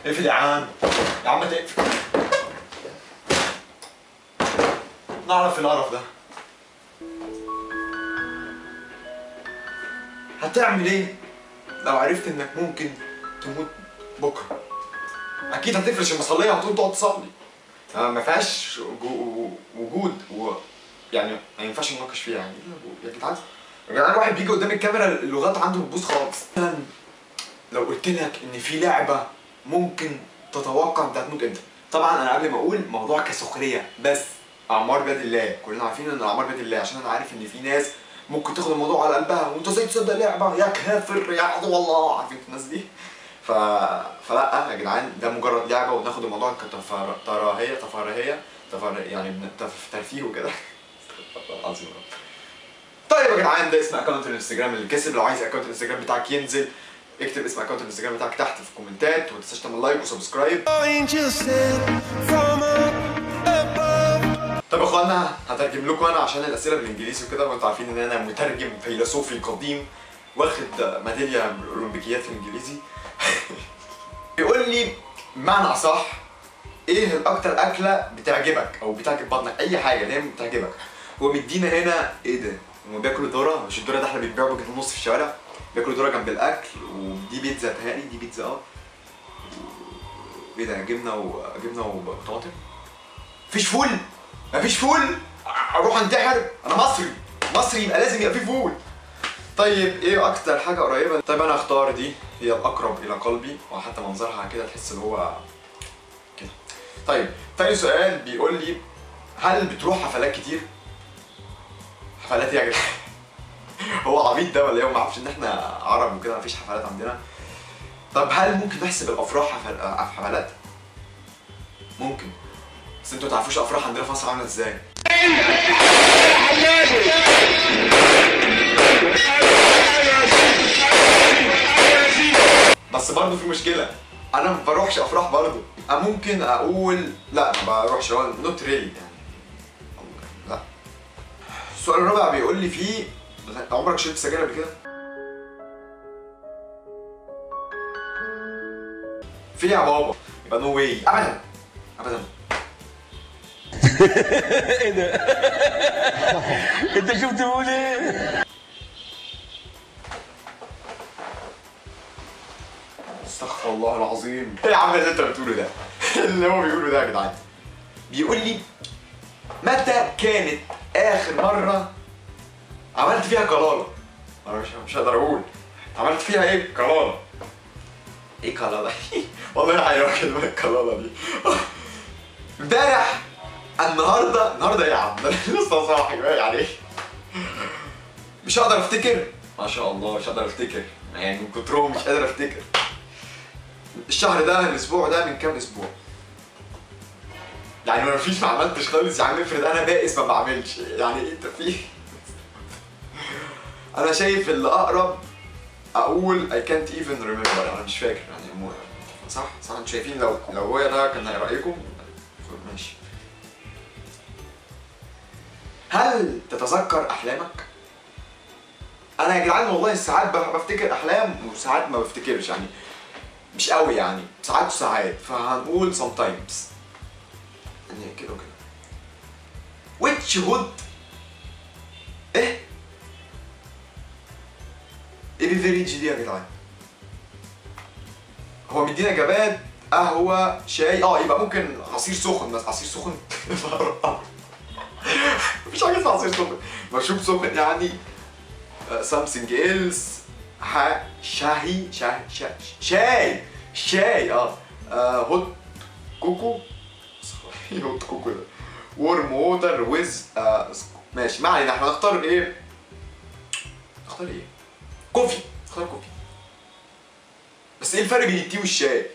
اقفل يا عم، يا عم تقفل. نعرف القرف ده. هتعمل ايه لو عرفت انك ممكن تموت بكره؟ اكيد هتفرش المصليه وهتقوم تقعد تصلي. ما فيهاش وجود يعني ما ينفعش نناقش فيها يعني. يا جدعان يا جدعان، واحد بيجي قدام الكاميرا اللغات عنده بتبوظ خالص. لو قلت لك ان في لعبه ممكن تتوقع انت هتموت امتى؟ طبعا انا قبل ما اقول موضوع كسخريه، بس اعمار بيد الله، كلنا عارفين ان الاعمار بيد الله، عشان انا عارف ان في ناس ممكن تاخد الموضوع على قلبها، وانت ازاي تصدق لعبه يا كافر يا عدو الله، عارفين الناس دي؟ فلا يا جدعان، ده مجرد لعبه، وناخد الموضوع تفرهيه يعني ترفيه وكده. عظيم. طيب يا جدعان، ده اسم اكونت الانستجرام اللي كسب. لو عايز اكونت الانستجرام بتاعك ينزل، اكتب اسم اكونت الانستجرام بتاعك تحت في الكومنتات، وما تنساش تعمل لايك وسبسكرايب. طب يا اخوانا، هترجم لكم انا عشان الاسئله بالانجليزي وكده، وانتوا عارفين ان انا مترجم فيلسوفي قديم واخد ميداليه الاولمبيكيات في الانجليزي. بيقول لي بمعنى اصح، ايه الاكتر اكله بتعجبك او بتعجب بطنك، اي حاجه دايما بتعجبك. هو مدينا هنا ايه ده؟ هم بياكلوا ذره، مش الذره ده احنا بنبيعه بجنيه ونص في الشوارع، بياكلوا ذره جنب الاكل، ودي بيتزا تهيألي، دي بيتزا ايه ده؟ جبنه وطماطم. مفيش فول؟ مفيش فول؟ اروح انتحر؟ انا مصري يبقى لازم يبقى فيه فول. طيب ايه اكتر حاجه قريبه؟ طيب انا اختار دي، هي الاقرب الى قلبي، وحتى منظرها كده تحس ان هو كده. طيب تاني سؤال بيقول لي، هل بتروح حفلات كتير؟ حفلات ايه يا جدعان؟ هو عبيط ده ولا ايه؟ ما اعرفش ان احنا عرب وكده مفيش حفلات عندنا. طب هل ممكن نحسب الافراح في حفلات؟ ممكن، بس انتوا ما تعرفوش الافراح عندنا في مصر عامله ازاي. بس برضه في مشكله، انا ما بروحش افراح برضه. ممكن اقول لا ما بروحش، هو نوت ريلي يعني. لا. السؤال الرابع بيقول لي فيه، عمرك شربت سجاير قبل كده؟ في يا بابا، يبقى نو واي، ابدا ابدا. ايه ده؟ انت شفت بقول ايه؟ استغفر الله العظيم. ايه يا عم اللي انت بتقوله ده؟ اللي هو بيقوله ده يا جدعان. بيقول لي متى كانت اخر مره عملت فيها قلاله؟ انا مش هقدر اقول عملت فيها ايه قلاله. ايه قلاله؟ والله حلوه كلمه قلاله دي. امبارح، النهارده يا عم، ده لسه صاحي يعني ايه؟ مش هقدر افتكر، ما شاء الله مش هقدر افتكر، يعني من كترهم مش قادر افتكر. الشهر ده، الاسبوع ده من كام اسبوع؟ يعني ما فيش، ما عملتش خالص يا عم. افرض انا بائس ما بعملش، يعني ايه انت فيه؟ انا شايف اللي اقرب اقول I can't even remember، انا مش فاكر يعني. صح انتوا شايفين لو هو ده كان رايكم؟ ماشي. هل تتذكر احلامك؟ انا يا جدعان والله ساعات بفتكر احلام وساعات ما بفتكرش، يعني مش قوي يعني، ساعات وساعات، فهنقول sometimes يعني كده وكده. which would ايه بيفريج دي يا جدعان؟ هو مدينا اجابات قهوه شاي، يبقى ممكن عصير سخن، بس عصير سخن. مفيش حاجه اسمها عصير سخن، مشروب سخن يعني. something else. شاي هوت كوكو. هوت كوكو ده ورم ووتر ويز ماشي، ما علينا. احنا نختار ايه؟ كوفي. نختار كوفي. بس ايه الفرق بين التي والشاي؟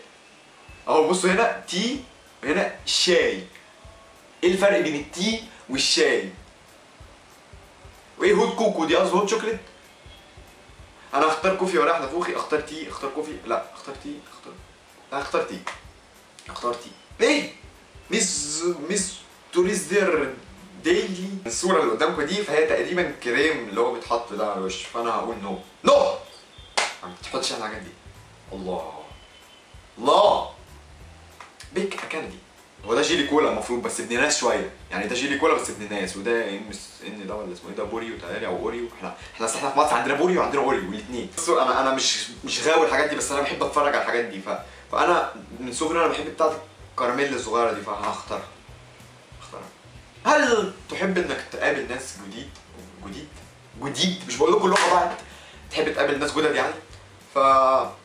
اهو بصوا، هنا تي وهنا شاي. ايه الفرق بين التي والشاي؟ وايه هوت كوكو دي؟ قصدي هوت شوكليت. انا اختار كوفي ولا احنا فوخي؟ اختار تي، اختار كوفي، لا اختار تي، اختار تي. ايه؟ ميس توريزدر ديلي. الصورة اللي قدامكم دي فهي تقريبا كريم اللي هو بيتحط ده على الوش، فانا هقول نو. ما بتحطش الحاجات دي. الله بيك كاندي. هو ده جيلي كولا المفروض بس ابن ناس شويه، يعني ده جيلي كولا بس ابن ناس، وده ان ده ولا اسمه ايه ده بوريو تهيألي او اوريو. احنا اصل احنا في مصر عندنا بوريو وعندنا اوريو الاثنين. بس انا مش غاوي الحاجات دي، بس انا بحب اتفرج على الحاجات دي فانا من صغري انا بحب بتاعت الكراميل الصغيره دي فهختارها. هل تحب انك تقابل ناس جديد مش بقول لكم اللغه بعد، تحب تقابل ناس جدد يعني؟ ف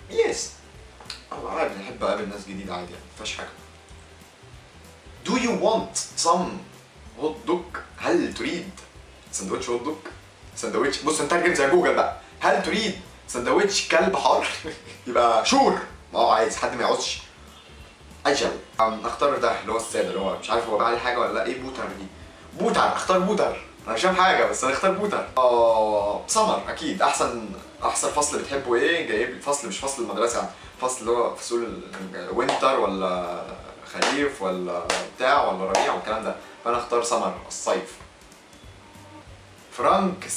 يس انا عادي بحب اقابل ناس جديده عادي يعني مفيهاش حاجه. Do you want some hot dog؟ هل تريد سندوتش هوت دوج؟ سندوتش بص نترجم زي جوجل بقى، هل تريد سندوتش كلب حار؟ يبقى شور، عايز حد ما يعوزش. اجل اختار ده اللي هو الساده اللي هو مش عارف هو بقى عليه حاجه ولا لا. ايه بوتر دي؟ بوتر، اختار بوتر. انا مش فاهم حاجه بس انا اختار بوتر. سمر اكيد. احسن فصل بتحبه ايه؟ جايب فصل مش فصل المدرسه يعني، فصل اللي هو فصول وينتر ولا خريف ولا بتاع ولا ربيع والكلام ده، فانا اختار سمر الصيف. فرانك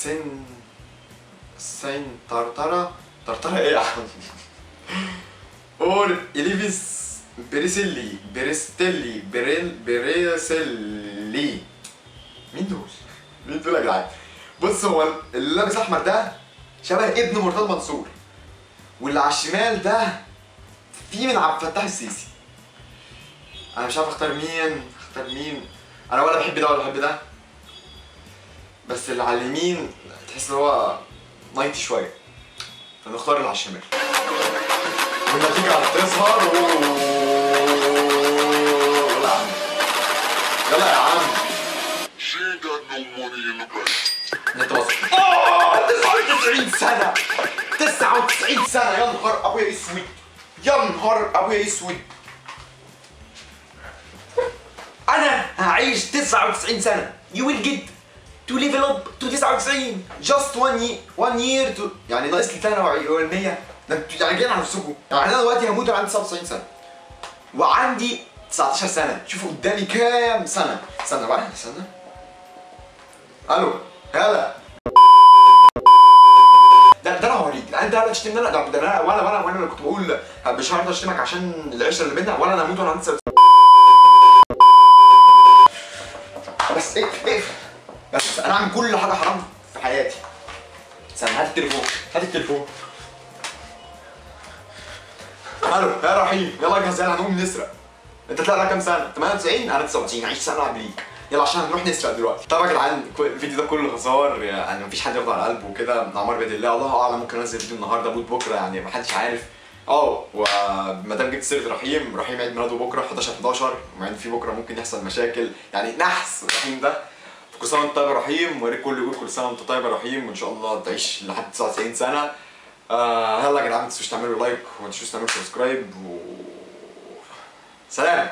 سين طرطرة ايه يا عم؟ اور اليفيس بريستيلي مين دول يا جدعان؟ بص هو اللي لابس احمر ده شبه ابن مرتضى منصور، واللي على الشمال ده في من عبد الفتاح السيسي. انا مش عارف اختار مين. انا ولا بحب ده ولا بحب ده، بس اللي على اليمين تحس ان هو نايتي شويه، فنختار اللي على الشمال. والنتيجه هتظهر. يلا يا عم. انت بص 99 سنه 99 سنه يا نهار ابويا اسود، يا نهار ابويا اسود. انا هعيش 99 سنه. You will get to level up to 99 just one year to يعني ناقص لي سنه و100. ده انتوا يعني جايين على نفسكم. يعني انا دلوقتي هموت وانا عندي 99 سنه وعندي 19 سنه. شوفوا قدامي كام سنه. استنى بقى استنى. الو هلا. ده انا هوريك. انت هلا تشتمني انا؟ ده انا وانا اللي كنت بقول مش هعرف اشتمك عشان العشره اللي بينا، ولا انا هموت وانا عندي بس ايه بس انا اعمل كل حاجه حرام في حياتي. استنى هات التليفون. الو يا رحيم، يلا جهز يلا هنقوم نسرق. انت طلع لك كام سنه؟ 98 انا 99 هعيش سنه قبليك. يلا عشان هنروح نسرق دلوقتي. طبعا يا جدعان الفيديو ده كله هزار يعني مفيش حد ياخده على قلبه وكده، من عمار بيد الله. الله اعلم ممكن انزل فيديو النهارده موت بكره يعني محدش عارف. وما دام جبت سيره رحيم عيد ميلاده بكره 11 ومع ان في بكره ممكن يحصل مشاكل يعني نحس رحيم ده. كل سنه وانت طيب يا رحيم، ويا ريت الكل يقول كل سنه وانت طيب يا رحيم، وان شاء الله تعيش لحد 99 سنه. يلا يا جدعان ما تنسوش تعملوا لايك وما تنسوش تعملوا سبسكرايب سلام.